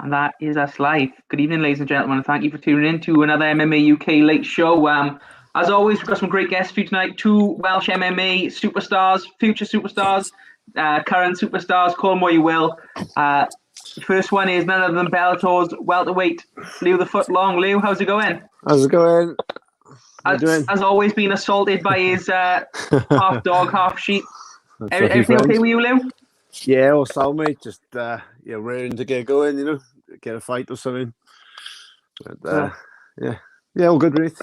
And that is us live. Good evening, ladies and gentlemen, and thank you for tuning in to another MMA UK Late Show. As always, we've got some great guests for you tonight. Two Welsh MMA superstars, future superstars, current superstars, call them what you will. The first one is none other than Bellator's welterweight, Lew the Foot Long. Lew, how's it going? How's it going? As always, been assaulted by his half dog, half sheep. Everything okay with you, Lew? Yeah, all sound, mate. Just raring to get going, get a fight or something. But, yeah, all good, Ruth.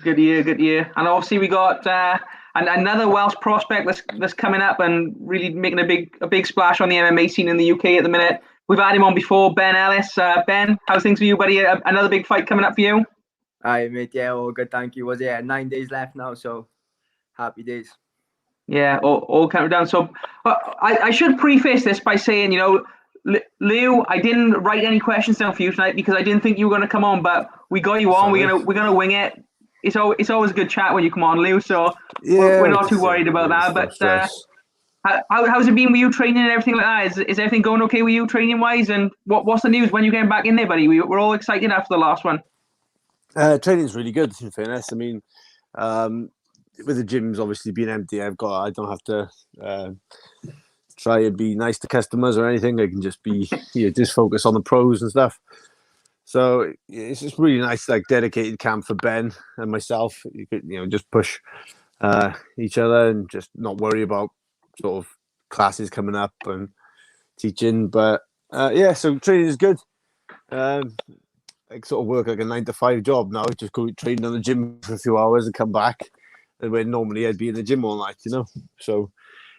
Good year. And obviously we got another Welsh prospect that's coming up and really making a big splash on the MMA scene in the UK at the minute. We've had him on before, Ben Ellis. Ben, how's things for you, buddy? Another big fight coming up for you? Hi, mate. Yeah, all good, thank you. 9 days left now, so happy days. Yeah, all counted down. So I should preface this by saying, Lew, I didn't write any questions down for you tonight because I didn't think you were going to come on, but we got you on. We're gonna wing it. It's always a good chat when you come on, Lew. So we're not too worried about that. But how's it been with you training and everything like that? Is everything going okay with you training wise? And what's the news? When you getting back in there, buddy? We're all excited after the last one. Training's really good, in fairness. I mean, with the gyms obviously being empty, I don't have to try and be nice to customers or anything. I can just be just focus on the pros and stuff. So it's just really nice, like dedicated camp for Ben and myself. You could just push each other and just not worry about sort of classes coming up and teaching. But so training is good. I sort of work like a 9-to-5 job now. Just go train on the gym for a few hours and come back. And when normally I'd be in the gym all night, So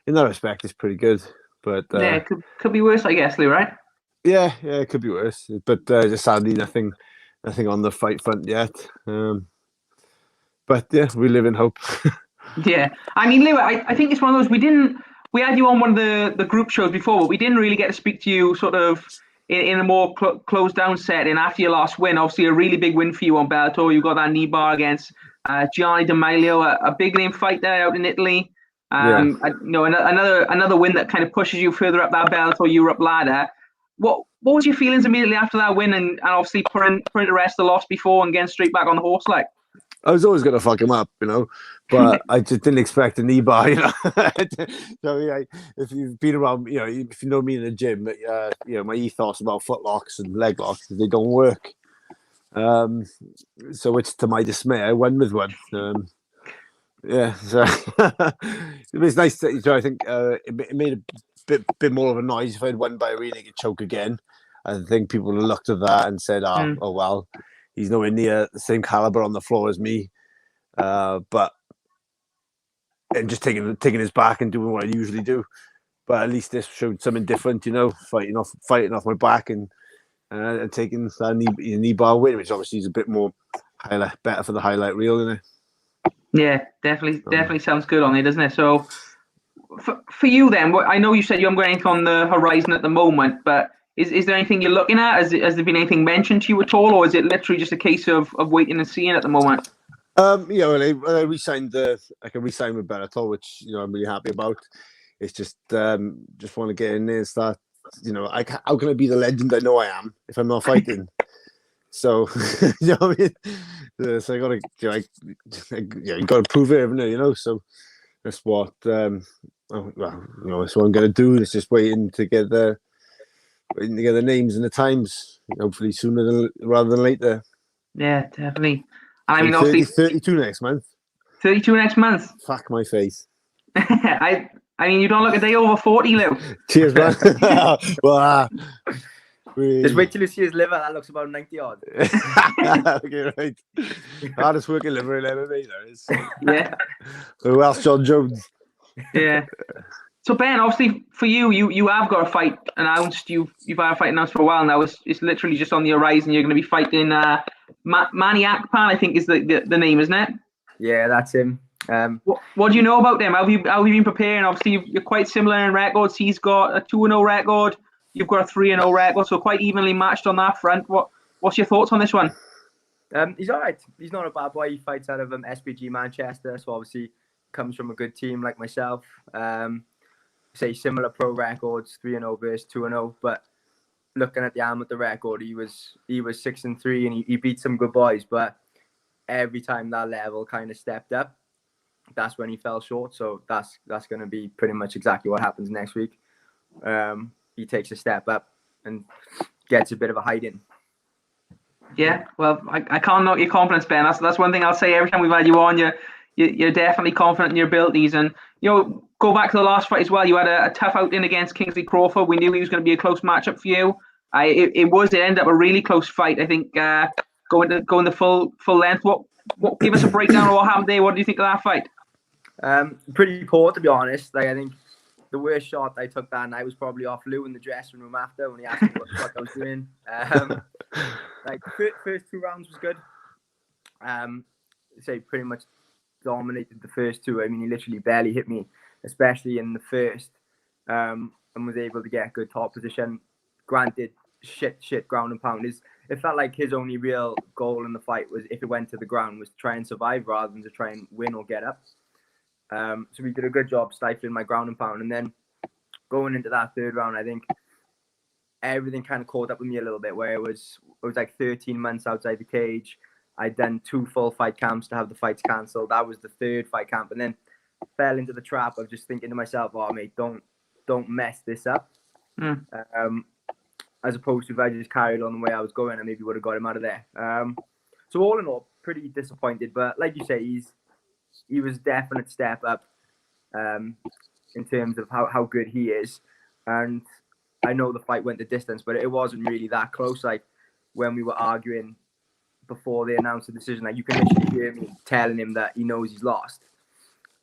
in that respect, it's pretty good. But it could be worse, I guess, Lew, right? Yeah, it could be worse. But just sadly, nothing on the fight front yet. But yeah, we live in hope. Yeah, I mean, Lew, I think it's one of those we had you on one of the group shows before, but we didn't really get to speak to you sort of in a more closed down setting after your last win. Obviously, a really big win for you on Bellator. You got that knee bar against Gianni D'Amelio, a big name fight there out in Italy. Another win that kind of pushes you further up that Bellator Europe ladder. What was your feelings immediately after that win and obviously putting to rest the loss before and getting straight back on the horse like? I was always going to fuck him up, but I just didn't expect a knee bar, So if you've been around, if you know me in the gym, my ethos about foot locks and leg locks, they don't work. So it's to my dismay, I won with one. So it was nice that I think it made a bit more of a noise. If I'd won by a rear naked choke again, I think people would have looked at that and said, "Oh well, he's nowhere near the same caliber on the floor as me." But just taking his back and doing what I usually do. But at least this showed something different, fighting off my back and taking that knee bar win, which obviously is a bit more better for the highlight reel, isn't it? Yeah, definitely sounds good on it, doesn't it? So for you then, I know you said you haven't got anything on the horizon at the moment, but is there anything you're looking at? Has there been anything mentioned to you at all, or is it literally just a case of waiting and seeing at the moment? I re-signed with Bellator, which I'm really happy about. It's just want to get in there and start. How can I be the legend I know I am if I'm not fighting? So you know what I mean. So I got to, you got to prove it, haven't you? So that's what that's what I'm going to do. It's just waiting to get the names and the times. Hopefully sooner rather than later. Yeah, definitely. I mean, 32 next month. 32 next month. Fuck my face. I mean, you don't look a day over 40, Lew. Cheers, man. Well, just wait till you see his liver. That looks about 90 odd. Okay, right. Hardest working liver in MMA, there is. Yeah. Who else? John Jones. Yeah. So Ben, obviously for you have got a fight announced. You've had a fight announced for a while now. It's literally just on the horizon. You're going to be fighting Manny Akpan, I think is the name, isn't it? Yeah, that's him. What do you know about them? How have you been preparing? Obviously, you're quite similar in records. He's got a 2-0 record. You've got a 3-0 record, so quite evenly matched on that front. What's your thoughts on this one? He's all right. He's not a bad boy. He fights out of SPG Manchester, so obviously comes from a good team like myself. Say similar pro records, 3-0 versus 2-0, but looking at the amateur record, he was 6-3 and he beat some good boys, but every time that level kind of stepped up, that's when he fell short. So that's going to be pretty much exactly what happens next week. He takes a step up and gets a bit of a hiding. Yeah, well, I can't knock your confidence, Ben. That's one thing I'll say every time we've had you on. You're definitely confident in your abilities, and go back to the last fight as well. You had a tough outing against Kingsley Crawford. We knew he was going to be a close matchup for you. It ended up a really close fight. I think going the full length. What give us a breakdown of what happened there? What do you think of that fight? Pretty poor, to be honest. I think the worst shot I took that night was probably off Lew in the dressing room after when he asked me what I was doing. First 2 rounds was good. Say pretty much dominated the first 2. I mean, he literally barely hit me, especially in the first, and was able to get good top position. Granted, shit ground and pound. It felt like his only real goal in the fight was, if it went to the ground, was to try and survive rather than to try and win or get up. So we did a good job stifling my ground and pound. And then going into that 3rd round, I think everything kind of caught up with me a little bit, where it was like 13 months outside the cage. I'd done 2 full fight camps to have the fights cancelled. That was the 3rd fight camp. And then fell into the trap of just thinking to myself, oh, mate, don't mess this up. As opposed to if I just carried on the way I was going, I maybe would have got him out of there. So all in all, pretty disappointed. But like you say, he was definite step up in terms of how good he is. And I know the fight went the distance, but it wasn't really that close. Like when we were arguing before they announced the decision, like you can literally hear me telling him that he knows he's lost.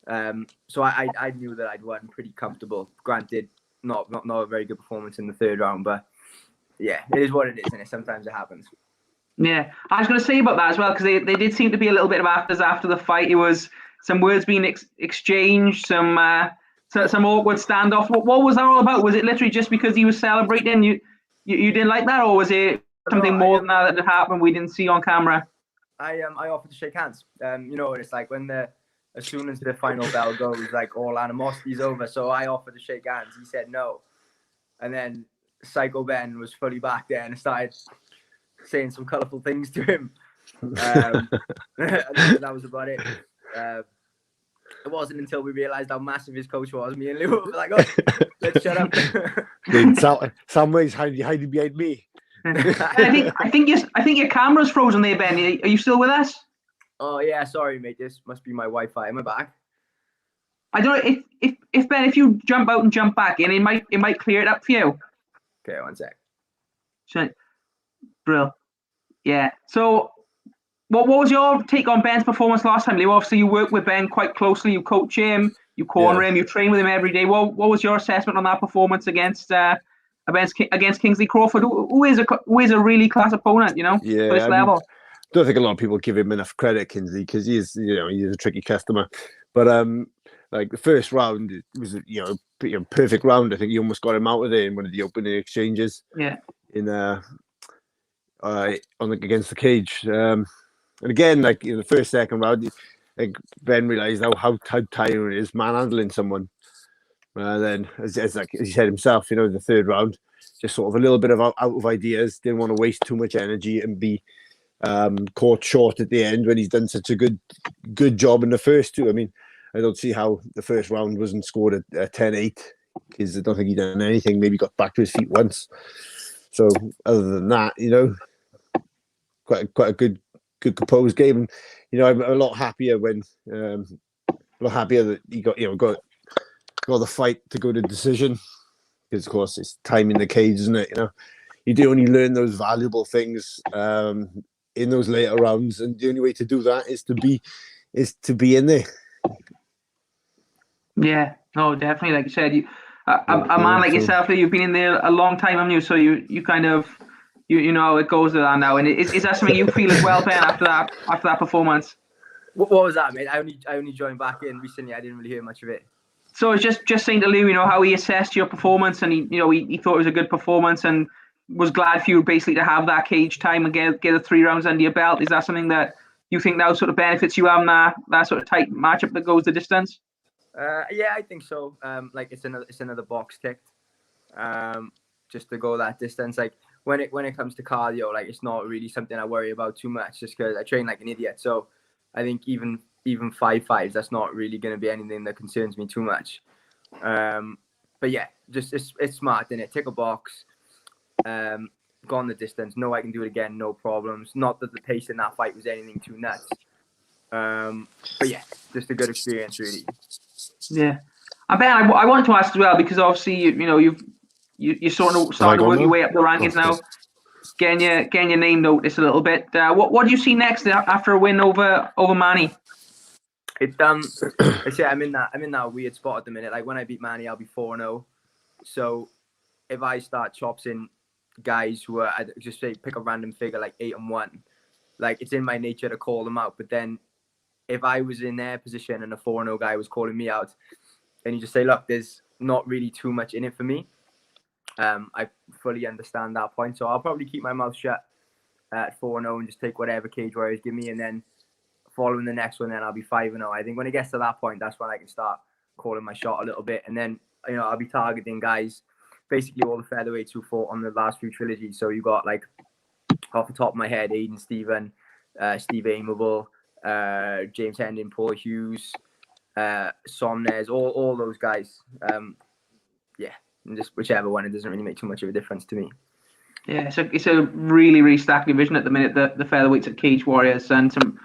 So I knew that I'd won pretty comfortable. Granted, not a very good performance in the 3rd round, but yeah, it is what it is, and sometimes it happens. Yeah, I was going to say about that as well, because they did seem to be a little bit of afters after the fight. It was some words being exchanged, some awkward standoff. What was that all about? Was it literally just because he was celebrating? You didn't like that, or was it something more than that had happened we didn't see on camera? I offered to shake hands. It's like as soon as the final bell goes, like all animosity's over. So I offered to shake hands. He said no, and then Psycho Ben was fully back there and started saying some colourful things to him. And that was about it. It wasn't until we realised how massive his coach was. Me and Lew were like, "Oh, let's shut up." Somebody's hiding behind me. I think your camera's frozen there, Ben. Are you still with us? Oh yeah, sorry, mate. This must be my Wi-Fi. Am I back? I don't know if Ben, if you jump out and jump back in, it might clear it up for you. Okay, one sec. Brill. Yeah. So, what was your take on Ben's performance last time? Obviously, you work with Ben quite closely. You coach him, you corner him, you train with him every day. What was your assessment on that performance against Kingsley Crawford, who is a really class opponent? For this level. Don't think a lot of people give him enough credit, Kingsley, because he's a tricky customer. But like the first round was perfect round. I think he almost got him out of there in one of the opening exchanges. Yeah. Against the cage. And again, like in the first, second round, like Ben realised how tiring it is manhandling someone. Then, as he said himself, the 3rd round, just sort of a little bit of out of ideas. Didn't want to waste too much energy and be caught short at the end when he's done such a good job in the first 2. I mean, I don't see how the first round wasn't scored at 10-8, because I don't think he done anything. Maybe got back to his feet once. So other than that, quite a good composed game. And I'm a lot happier that he got the fight to go to decision, because of course it's time in the cage, isn't it? You do only learn those valuable things in those later rounds, and the only way to do that is to be in there. Yeah, no, definitely. Like you said, a man like yourself, you've been in there a long time, haven't you? So you kind of you know how it goes with that now. And is that something you feel as well, Ben, after that performance? What was that, mate? I only joined back in recently. I didn't really hear much of it. So it's just saying to Lew, how he assessed your performance, and he thought it was a good performance, and was glad for you basically to have that cage time and get the 3 rounds under your belt. Is that something that you think now sort of benefits you having that sort of tight matchup that goes the distance? Yeah, I think so. Like it's another box ticked. just to go that distance. Like when it comes to cardio, like it's not really something I worry about too much, just because I train like an idiot. So I think even 5.5s, that's not really going to be anything that concerns me too much. But yeah, just it's smart, innit? Tick a box, go on the distance. Know I can do it again, no problems. Not that the pace in that fight was anything too nuts. But yeah, just a good experience, really. Yeah, I bet I want to ask as well, because obviously you're sort of starting to work your way up the rankings now, getting your name noticed a little bit. What do you see next after a win over Manny? I say I'm in that weird spot at the minute. Like when I beat Manny, I'll be 4-0. So if I start chopsing guys who are, just say pick a random figure like 8-1, like it's in my nature to call them out. But then if I was in their position and a 4-0 guy was calling me out, and you just say, look, there's not really too much in it for me. I fully understand that point. So I'll probably keep my mouth shut at 4-0 and just take whatever Cage Warriors give me. And then following the next one, then I'll be 5-0. I think when it gets to that point, that's when I can start calling my shot a little bit. And then, I'll be targeting guys, basically all the featherweights who fought on the last few trilogies. So you got, like, off the top of my head, Aiden Stephen, Steve Aimable, James Hendon, Paul Hughes, Somnes, all those guys. Yeah, and just whichever one, it doesn't really make too much of a difference to me. Yeah, it's a really, really stacked division at the minute, the featherweights at Cage Warriors, and some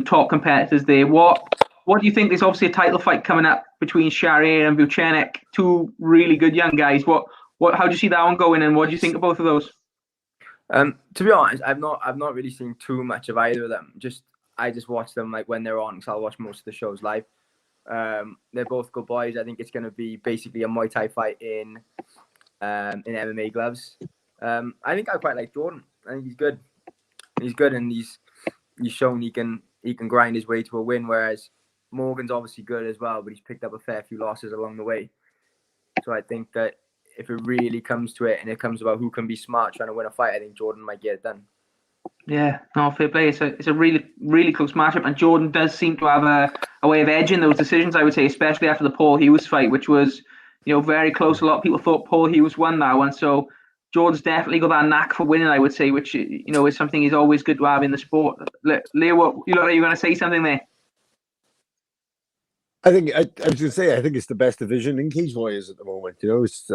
top competitors there. What do you think? There's obviously a title fight coming up between Sharier and Vucenic, two really good young guys. How do you see that one going, and what do you think of both of those? To be honest, I've not really seen too much of either of them. I just watch them like when they're on, because I'll watch most of the shows live. They're both good boys. I think it's going to be basically a Muay Thai fight in MMA gloves. I think I quite like Jordan. I think he's good. And he's shown he can grind his way to a win, whereas Morgan's obviously good as well, but he's picked up a fair few losses along the way. So I think that if it really comes to it and it comes about who can be smart trying to win a fight, I think Jordan might get it done. Yeah, no, fair play. It's a really, really close matchup, and Jordan does seem to have a way of edging those decisions, I would say, especially after the Paul Hughes fight, which was, very close. A lot of people thought Paul Hughes won that one, so Jordan's definitely got that knack for winning, I would say, which, is something he's always good to have in the sport. Leo, what you look like you're going to say something there? I think I was going to say, I think it's the best division in Cage Warriors at the moment. It's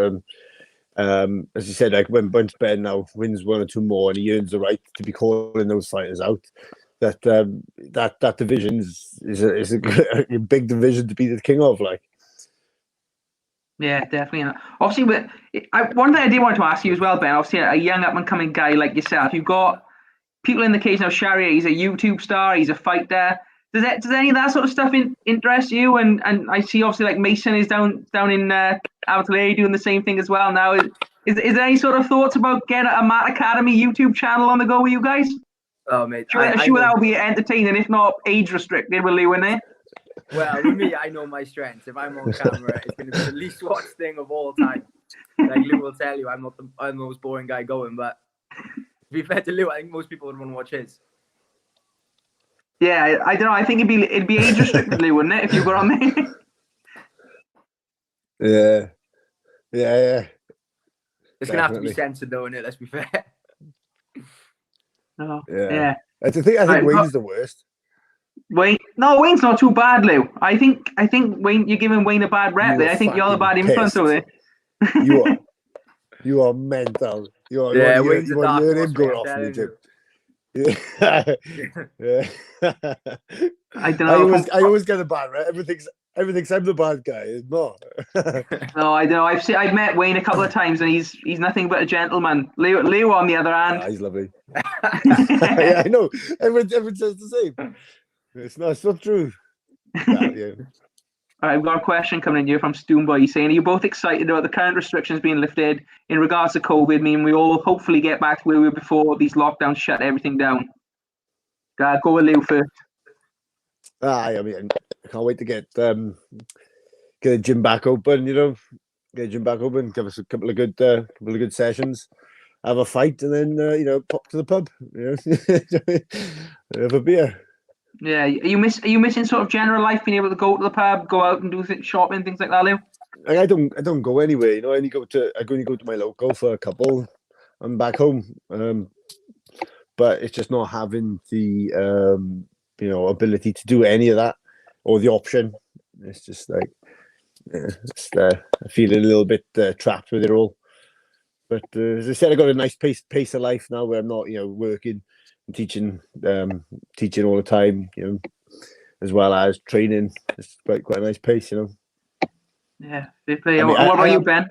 as you said, like when Bunch Ben now wins one or two more, and he earns the right to be calling those fighters out. That division is a big division to be the king of, like. Yeah, definitely. Obviously, one thing I did want to ask you as well, Ben. Obviously, a young up and coming guy like yourself, you've got people in the cage now. Sharier, he's a YouTube star. He's a fighter. Does any of that sort of stuff interest you? And I see obviously like Mason is down in Altalay doing the same thing as well now. Is there any sort of thoughts about getting a Matt Academy YouTube channel on the go with you guys? Oh mate, sure that'll be entertaining, if not age restricted, with Lou in there. Well, with me, I know my strengths. If I'm on camera, it's going to be the least watched thing of all time. Like Lou will tell you, I'm the most boring guy going. But to be fair to Lou, I think most people would want to watch his. Yeah, I don't know. I think it'd be age restricted, Lou, wouldn't it, if you got on there? Yeah. It's going to have to be censored, though, isn't it? Let's be fair. Oh, yeah. I think Wayne's the worst. Wayne's not too bad, Lou. I think Wayne, you're giving Wayne a bad rep there. I think you're the bad influence over there. You are mental. Wayne's a dark horse, him going off YouTube. Yeah. I don't know. I always get a bad rep. Everything's I'm the bad guy. It's not. No, I don't know. I've met Wayne a couple of times, and he's nothing but a gentleman. Leo on the other hand, he's lovely. Yeah, I know. Everyone says the same. It's not true. Yeah. All right, we've got a question coming in here from Stoomboy. He's saying, are you both excited about the current restrictions being lifted in regards to COVID? I mean, we all hopefully get back to where we were before these lockdowns shut everything down. Go with Lou first. I mean, I can't wait to get the gym back open. Give us a couple of good sessions, have a fight, and then pop to the pub. Have a beer. Yeah, are you missing sort of general life, being able to go to the pub, go out and do shopping, things like that, Lou? I don't go anywhere. I only go to my local for a couple. I'm back home. But it's just not having the ability to do any of that or the option. It's just like I feel a little bit trapped with it all. But as I said, I got a nice pace of life now where I'm not working and teaching all the time, as well as training. It's quite a nice pace. Yeah, fair play. I mean, what about you, Ben?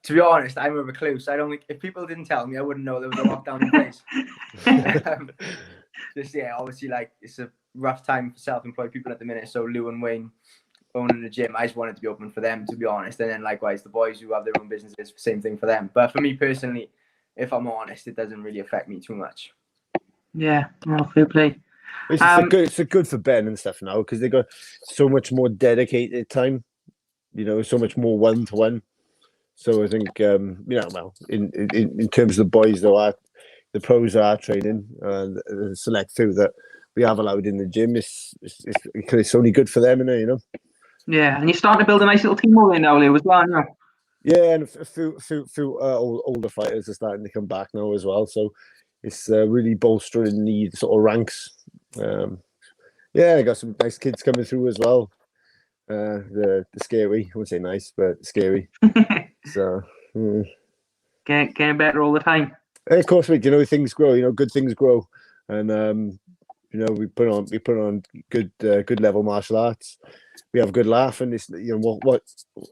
To be honest, I'm a recluse. I don't think if people didn't tell me, I wouldn't know there was a lockdown in place. Obviously, like it's a rough time for self-employed people at the minute. So Lou and Wayne owning the gym, I just wanted to be open for them, to be honest. And then likewise, the boys who have their own businesses, same thing for them. But for me personally, if I'm honest, it doesn't really affect me too much. Yeah, fair play. It's good for Ben and stuff now because they got so much more dedicated time. So much more one-to-one. So I think, in terms of the boys, though, the pros are training, and the select few that we have allowed in the gym, it's only good for them, Yeah, and you're starting to build a nice little team over there now, Lou, as well, now. Yeah, and a few older fighters are starting to come back now as well. So it's really bolstering the sort of ranks. I got some nice kids coming through as well. The scary, I wouldn't say nice, but scary. So getting better all the time. Of course, things grow. Good things grow, and we put on good level martial arts. We have a good laugh, and it's what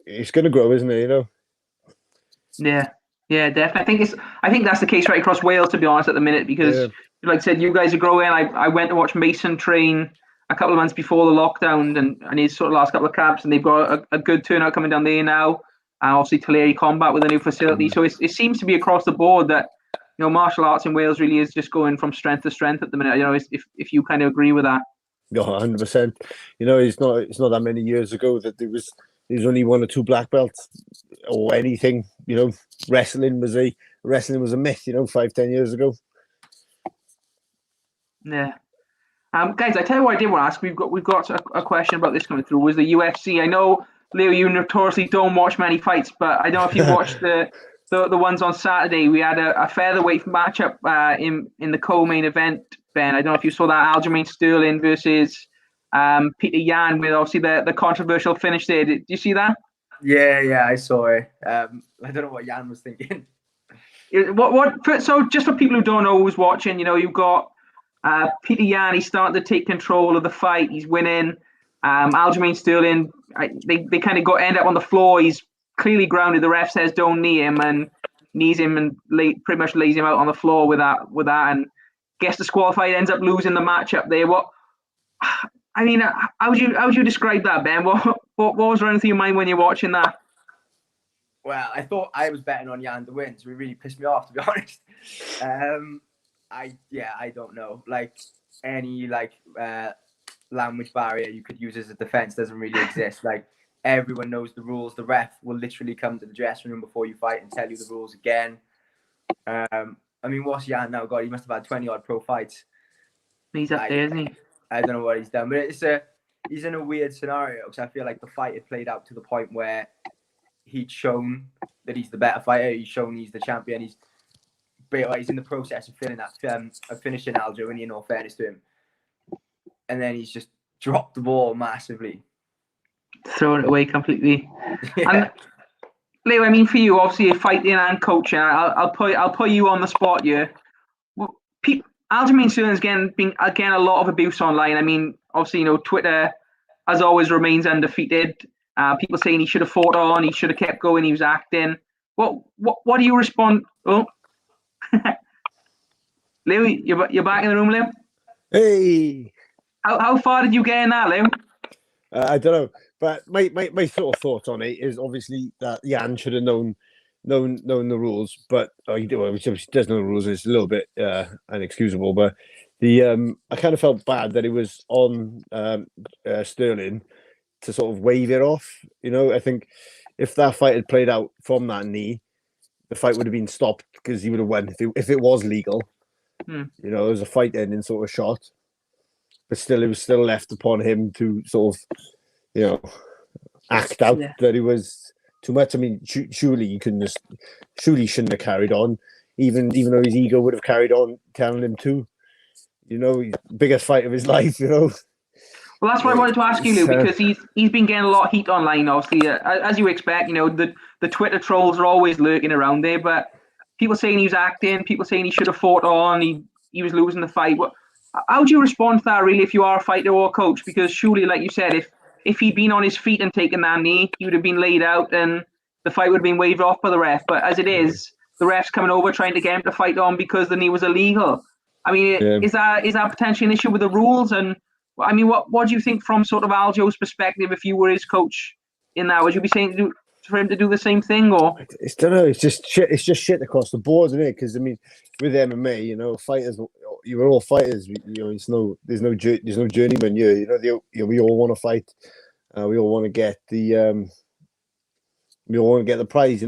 it's going to grow, isn't it? Yeah, definitely. I think that's the case right across Wales, to be honest, at the minute, because like I said, you guys are growing. I went to watch Mason train a couple of months before the lockdown, and his sort of last couple of camps, and they've got a good turnout coming down there now. And obviously Tulare Combat with a new facility. So it seems to be across the board that martial arts in Wales really is just going from strength to strength at the minute. If you kind of agree with that. Yeah, 100%. It's not that many years ago that there was only one or two black belts or anything. Wrestling was a myth. 5-10 years ago. Yeah. Guys, I tell you what I did want to ask. We've got a question about this coming through. Was the UFC? I know, Leo, you notoriously don't watch many fights, but I don't know if you watched the ones on Saturday. We had a featherweight matchup in the co-main event, Ben. I don't know if you saw that, Aljamain Sterling versus Peter Yan, with obviously the controversial finish there. Did you see that? Yeah, I saw it. I don't know what Yan was thinking. So just for people who don't know who's watching, you've got Peter Yan. He's starting to take control of the fight. He's winning. Aljamain Sterling, they kind of end up on the floor. He's clearly grounded. The ref says don't knee him, and knees him and pretty much lays him out on the floor with that, and gets disqualified. Ends up losing the matchup there. How would you describe that, Ben? What was running through your mind when you're watching that? Well, I thought I was betting on Yan to win, so it really pissed me off, to be honest. I don't know. Like any language barrier you could use as a defense doesn't really exist. Like everyone knows the rules. The ref will literally come to the dressing room before you fight and tell you the rules again. What's Yan now got? He must have had 20 odd pro fights. He's up there, isn't he? I don't know what he's done, but he's in a weird scenario because I feel like the fight had played out to the point where he'd shown that he's the better fighter. He's shown he's the champion. He's in the process of finishing Aljo, in all fairness to him. And then he's just dropped the ball massively. Thrown it away completely. Yeah. And Leo, for you, obviously you're fighting and coaching. I'll put you on the spot here. Aljamain Sterling's been a lot of abuse online. Obviously, Twitter, as always, remains undefeated. People saying he should have fought on, he should have kept going, he was acting. What do you respond? Oh, Leo, you're back in the room, Leo? Hey. How far did you get in that, Leo? I don't know, but my sort of thought on it is obviously that Yan should have known the rules, but he does know the rules. It's a little bit inexcusable, but I kind of felt bad that it was on Sterling to sort of wave it off. I think if that fight had played out from that knee, the fight would have been stopped because he would have won if it was legal. It was a fight ending sort of shot, but still, it was still left upon him to sort of, act out that it was too much. I mean, surely he shouldn't have carried on, even though his ego would have carried on telling him to. You know, biggest fight of his life. You know. Well, that's what I wanted to ask you, Lou, because he's been getting a lot of heat online. Obviously, as you expect, the Twitter trolls are always lurking around there. But people saying he was acting, people saying he should have fought on, he was losing the fight. How do you respond to that, really, if you are a fighter or a coach? Because surely, like you said, if he'd been on his feet and taken that knee, he would have been laid out and the fight would have been waved off by the ref. But as it is, the ref's coming over trying to get him to fight on because the knee was illegal. I mean, is that potentially an issue with the rules? And I mean, what do you think from sort of Aljo's perspective? If you were his coach in that, would you be saying for him to do the same thing, or? I don't know. It's just shit. It's just shit across the board, isn't it? Because I mean, with MMA, fighters, you were all fighters. There's no journeyman here. We all want to fight. We all want to get the prize.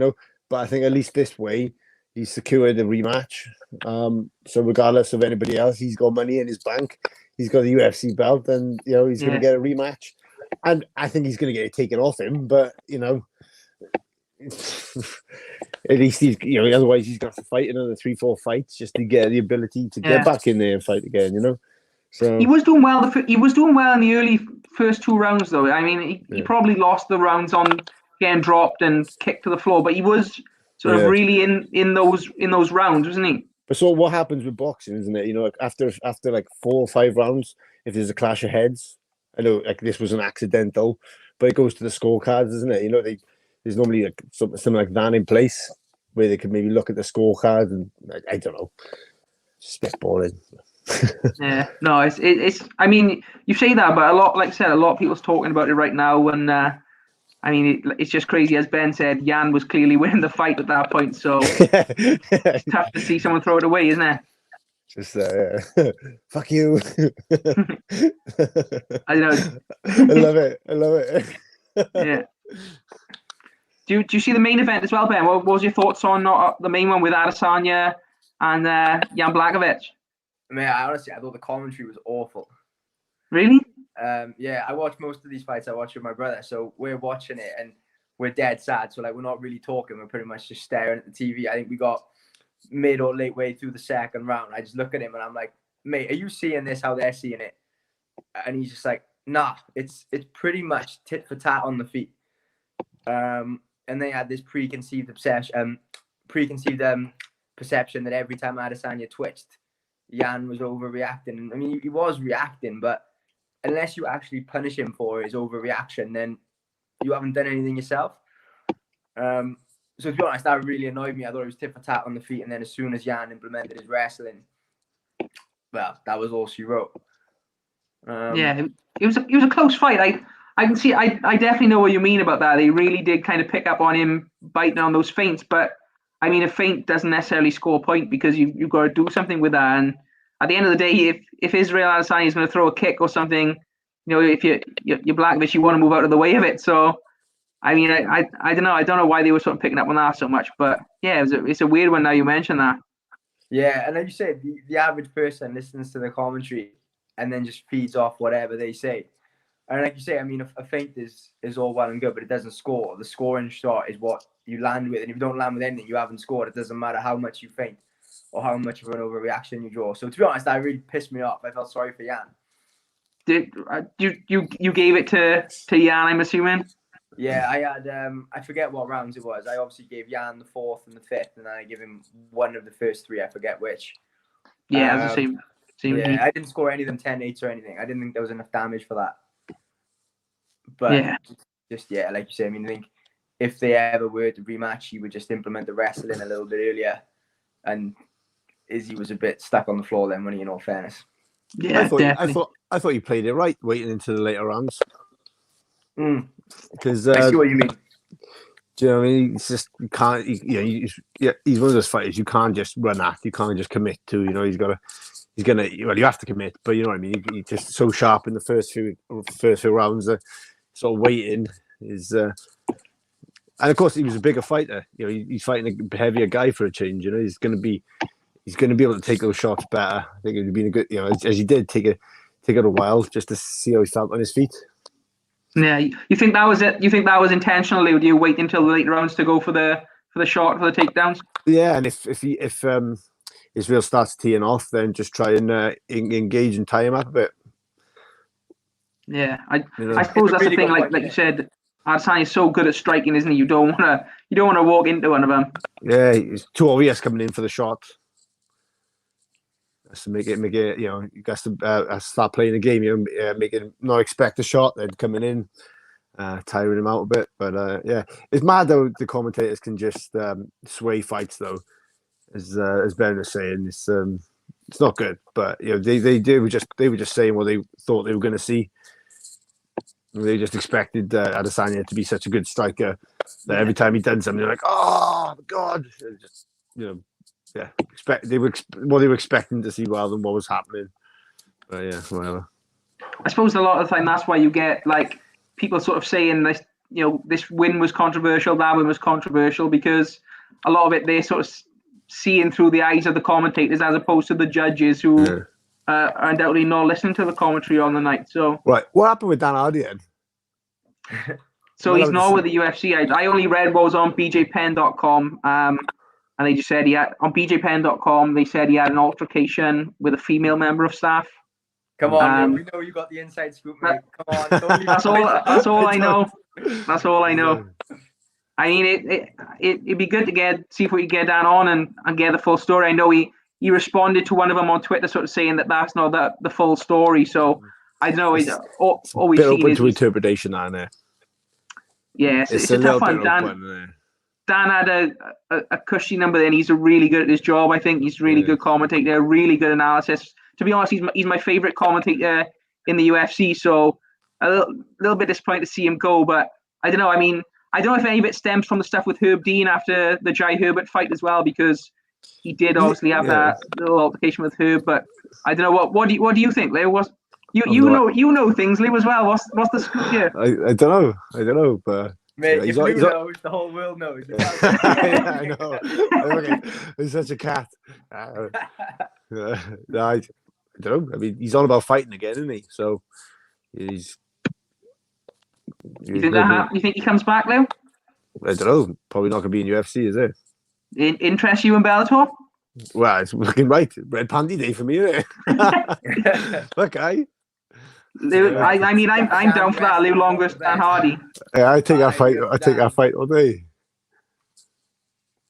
But I think at least this way, he's secured a rematch. So regardless of anybody else, he's got money in his bank. He's got a UFC belt, and he's going to get a rematch. And I think he's going to get it taken off him. But at least he's otherwise he's got to fight another 3-4 fights just to get the ability to get back in there and fight again. So he was doing well. He was doing well in the early first 2 rounds, though. I mean, he probably lost the rounds on getting dropped and kicked to the floor, but he was sort of really in those rounds, wasn't he? But so what happens with boxing, isn't it? After like 4 or 5 rounds, if there's a clash of heads, I know like this was an accidental, but it goes to the scorecards, isn't it? There's normally like something like that in place where they could maybe look at the scorecard and I don't know, spitballing. Yeah, no, it's. I mean, you say that, but a lot of people's talking about it right now, and I mean, it's just crazy. As Ben said, Jan was clearly winning the fight at that point, so it's tough to see someone throw it away, isn't it? Just fuck you. I know. I love it. Yeah. Do you see the main event as well, Ben? What was your thoughts on the main one with Adesanya and Jan Blachowicz? Man, I thought the commentary was awful. Really? Yeah, I watch most of these fights. I watch with my brother, so we're watching it and we're dead sad. So like, we're not really talking. We're pretty much just staring at the TV. I think we got mid or late way through the second round. I just look at him and I'm like, mate, are you seeing this? How they're seeing it? And he's just like, nah, it's pretty much tit for tat on the feet. And they had this preconceived perception that every time Adesanya twitched, Jan was overreacting. I mean, he was reacting, but unless you actually punish him for his overreaction, then you haven't done anything yourself. So to be honest, that really annoyed me. I thought it was tit for tat on the feet, and then as soon as Jan implemented his wrestling, well, that was all she wrote. Yeah, it was a close fight. I can see. I definitely know what you mean about that. They really did kind of pick up on him biting on those feints, but I mean, a feint doesn't necessarily score a point because you've got to do something with that. And at the end of the day, if Israel Adesanya is going to throw a kick or something, if you're Blachowicz, you want to move out of the way of it. So, I mean, I don't know. I don't know why they were sort of picking up on that so much, but yeah, it's a weird one now you mention that. Yeah, and like you said, the average person listens to the commentary and then just feeds off whatever they say. And like you say, I mean, a feint is all well and good, but it doesn't score. The scoring shot is what you land with. And if you don't land with anything, you haven't scored. It doesn't matter how much you feint or how much of an overreaction you draw. So to be honest, that really pissed me off. I felt sorry for Jan. Did you gave it to Jan, I'm assuming? Yeah, I had I forget what rounds it was. I obviously gave Jan the 4th and the 5th, and then I gave him one of the first 3. I forget which. Yeah, it was the same. Yeah, I didn't score any of them 10-8s or anything. I didn't think there was enough damage for that. But just like you say, I mean, I think if they ever were to rematch, he would just implement the wrestling a little bit earlier. And Izzy was a bit stuck on the floor then, when he, in all fairness. Yeah, I thought you played it right, waiting into the later rounds. Because I see what you mean. Do you know what I mean? It's just you can't. He's one of those fighters you can't just run at. You can't just commit to. He's gonna. Well, you have to commit, but you know what I mean. He's just so sharp in the first few rounds. Sort of waiting is, and of course he was a bigger fighter. He's fighting a heavier guy for a change. He's going to be able to take those shots better. I think it would be a good. As he did take it a while just to see how he felt on his feet. Yeah, you think that was it? You think that was intentional, Lou? Do you wait until the late rounds to go for the shot for the takedowns? Yeah, and if Israel starts teeing off, then just try and engage and tie him up a bit. Yeah, You know? I suppose that's really the thing. good Like point, you said, Adesanya is so good at striking, isn't he? You don't want to walk into one of them. Yeah, it's too obvious coming in for the shot. Has to make it. You know, you got to start playing the game. You know, make it not expect a shot, then coming in, tiring him out a bit. But yeah, it's mad though. The commentators can just sway fights though, as Ben was saying. It's not good. But you know, they were just saying what they thought they were going to see. They just expected Adesanya to be such a good striker that every time he done something, they're like, "Oh God!" Just, you know, yeah. What they were expecting to see rather than what was happening. But yeah, whatever. I suppose a lot of the time that's why you get like people sort of saying this. You know, this win was controversial, that win was controversial, because a lot of it they're sort of seeing through the eyes of the commentators as opposed to the judges who are undoubtedly not listening to the commentary on the night. So right, what happened with Dan Hardy then? So he's not with the UFC. I only read what was on bjpen.com. And they just said he had on bjpen.com. They said he had an altercation with a female member of staff. Come on, we know you got the inside scoop, mate. Come on, that's all I know. That's all I know. I mean, it'd be good to see if we could get Dan on and get the full story. I know he responded to one of them on Twitter, sort of saying that's not the full story. So I don't know. All we've seen open is to interpretation, on there. Yeah, it's a tough one. Dan had a cushy number, and he's really good at his job. I think he's really good commentator, really good analysis. To be honest, he's my favorite commentator in the UFC. So a little bit disappointed to see him go, but I don't know. I mean, I don't know if any of it stems from the stuff with Herb Dean after the Jai Herbert fight as well, because he did obviously have that little altercation with Herb. But I don't know what do you think, Leo? You know things, Leo, as well. What's the scoop here? I don't know, but mate, if Lou knows, the whole world knows. I know. He's such a cat. I don't know. I mean, he's all about fighting again, isn't he? So he's. You think he comes back, Leo? I don't know. Probably not going to be in UFC, is it? Interest you in Bellator? Well, it's looking right. Red Pandy Day for me, isn't it? Look, I mean, I'm down for that. Lew Long versus Dan Hardy. Yeah, I take that fight all day.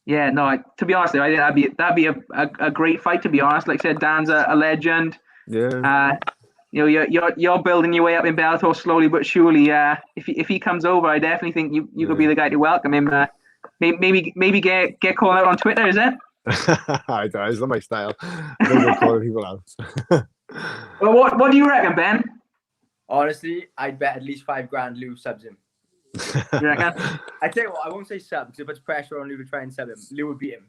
Yeah, no. To be honest, I think that'd be a great fight. To be honest, like I said, Dan's a legend. Yeah. You know, you're building your way up in Bellator slowly but surely. If he comes over, I definitely think you could be the guy to welcome him. Maybe get called out on Twitter, is it? I don't know. It's not my style. I don't go calling people out. Well, what do you reckon, Ben? Honestly, I'd bet at least $5,000 Lou subs him. You reckon? I tell you what, I won't say sub because if it's pressure on Lou to try and sub him, Lou would beat him.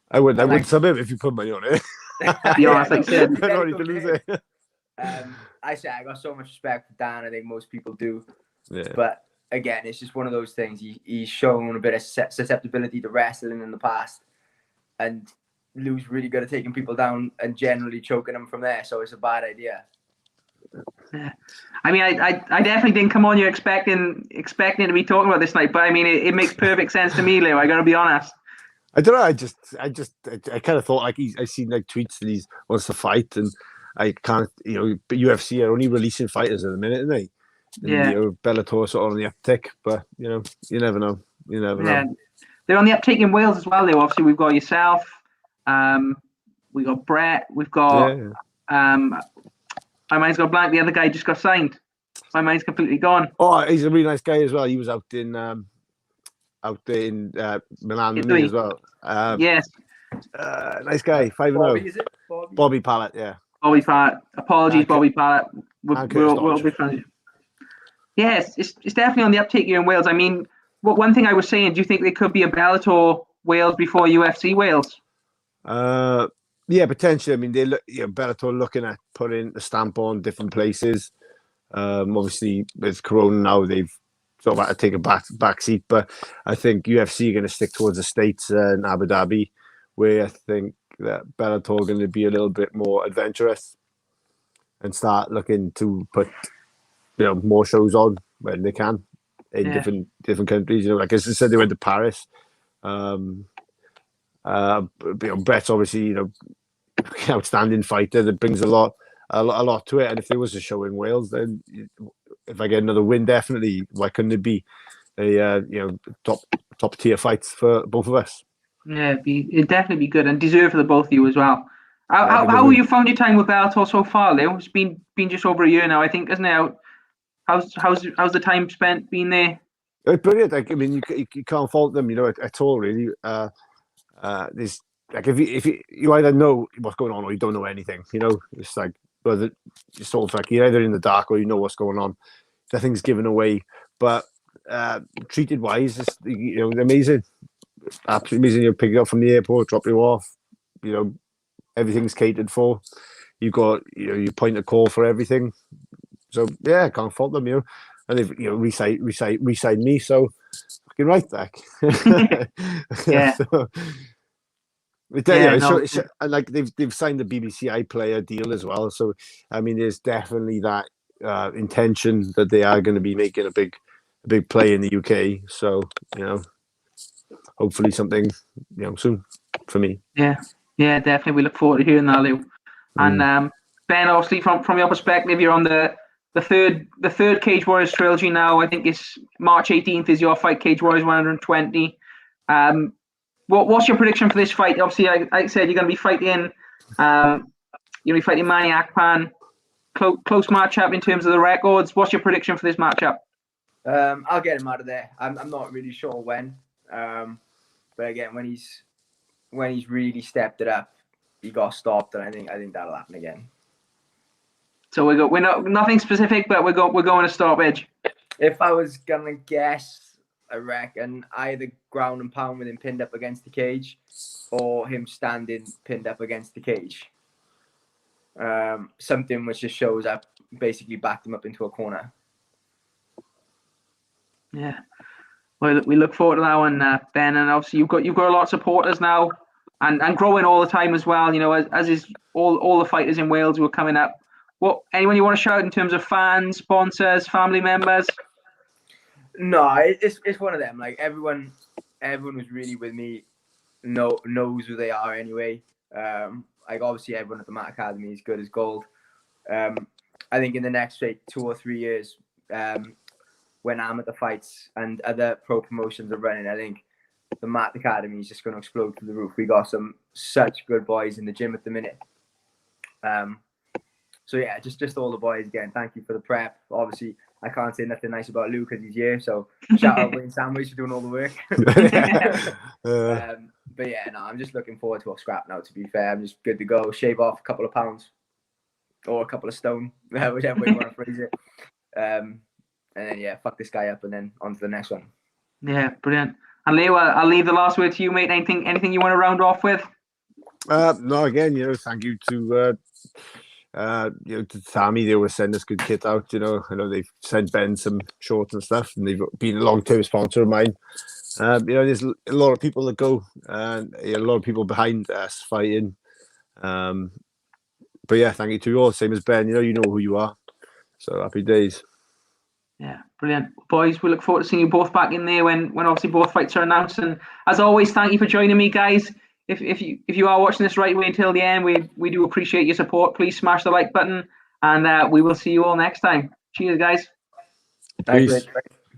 I would sub him if you put money on it. Be honest, like I said, I don't need to lose it. I got so much respect for Dan. I think most people do. Yeah. But again, it's just one of those things. He's shown a bit of susceptibility to wrestling in the past, and Lou's really good at taking people down and generally choking them from there. So it's a bad idea. Yeah. I mean, I definitely didn't come on you expecting to be talking about this night, but I mean, it makes perfect sense to me, Leo. I got to be honest. I don't know. I kind of thought like I seen like tweets that he wants to fight, and I can't. But UFC are only releasing fighters at the minute, aren't they? Yeah. Bellator sort of on the uptick, but you never know. You never know. They're on the uptick in Wales as well, Leo. Obviously, we've got yourself. We got Brett. We've got my mind's got blank. The other guy just got signed. My mind's completely gone. Oh, he's a really nice guy as well. He was out there in Milan as well. Yes. Nice guy. 5-0. Bobby Pallett, yeah. Bobby Pallett. Apologies, Bobby Pallett. We'll be friends. Yes, it's definitely on the uptake here in Wales. I mean, one thing I was saying, do you think there could be a Bellator Wales before UFC Wales? Yeah, potentially. I mean, Bellator looking at putting a stamp on different places. Obviously, with Corona now, they've sort of had to take a back seat. But I think UFC are going to stick towards the States and Abu Dhabi, where I think that Bellator are going to be a little bit more adventurous and start looking to put more shows on when they can in different countries. Like as I said, they went to Paris. Brett's obviously outstanding fighter that brings a lot to it. And if there was a show in Wales, then if I get another win, definitely, why couldn't it be a top tier fights for both of us? Yeah, it'd definitely be good and deserved for the both of you as well. How have you found your time with Bellator so far, Lou? It's been just over a year now, I think, isn't it? How's the time spent being there? It's brilliant. Like, I mean, you can't fault them, at all, really. There's like if you either know what's going on or you don't know anything. It's like it's sort of like you're either in the dark or you know what's going on. Nothing's given away, but treated wise, it's amazing, absolutely amazing. You pick it up from the airport, drop you off. Everything's catered for. You got your point of call for everything. So yeah, I can't fault them. And they've re-signed me, so fucking right back. Yeah. So, and like they've signed the BBC iPlayer deal as well. So I mean, there's definitely that intention that they are going to be making a big play in the UK. So hopefully something soon for me. Yeah, definitely. We look forward to hearing that, Lou. And Ben, obviously from your perspective, you're on the third Cage Warriors trilogy now. I think it's March 18th is your fight, Cage Warriors 120. What's your prediction for this fight? Obviously, like I said, you're going to be fighting. You'll be fighting Manny Akpan. Close matchup in terms of the records. What's your prediction for this matchup? I'll get him out of there. I'm not really sure when. But again, when he's really stepped it up, he got stopped, and I think that'll happen again. So we're not nothing specific, but we're going to stoppage. If I was gonna guess, I reckon either ground and pound with him pinned up against the cage, or him standing pinned up against the cage. Something which just shows up, basically backed him up into a corner. Yeah. Well, we look forward to that one, Ben. And obviously you've got a lot of supporters now, and growing all the time as well. As is all the fighters in Wales who are coming up. Anyone you want to shout in terms of fans, sponsors, family members? No, it's one of them. Like everyone who's really with me knows who they are anyway. Like obviously everyone at the Matt Academy is good as gold. I think in the next 2 or 3 years, when I'm at the fights and other pro promotions are running, I think the Matt Academy is just going to explode through the roof. We got such good boys in the gym at the minute. So yeah, just all the boys again. Thank you for the prep. Obviously, I can't say nothing nice about Lou because he's here. So shout out Wayne Sandwich for doing all the work. But yeah, no, I'm just looking forward to a scrap now. To be fair, I'm just good to go. Shave off a couple of pounds or a couple of stone, whichever way you want to phrase it. And then yeah, fuck this guy up, and then on to the next one. Yeah, brilliant. And Leo, I'll leave the last word to you, mate. Anything you want to round off with? No, again, thank you to to Tammy. They always send us good kit out. I know they've sent Ben some shorts and stuff, and they've been a long-term sponsor of mine. There's a lot of people that go, and a lot of people behind us fighting. But yeah, thank you to you all. Same as Ben. You know who you are. So happy days. Yeah, brilliant, boys. We look forward to seeing you both back in there when obviously both fights are announced. And as always, thank you for joining me, guys. If you are watching this right away until the end, we do appreciate your support. Please smash the like button, and we will see you all next time. Cheers, guys. Thanks.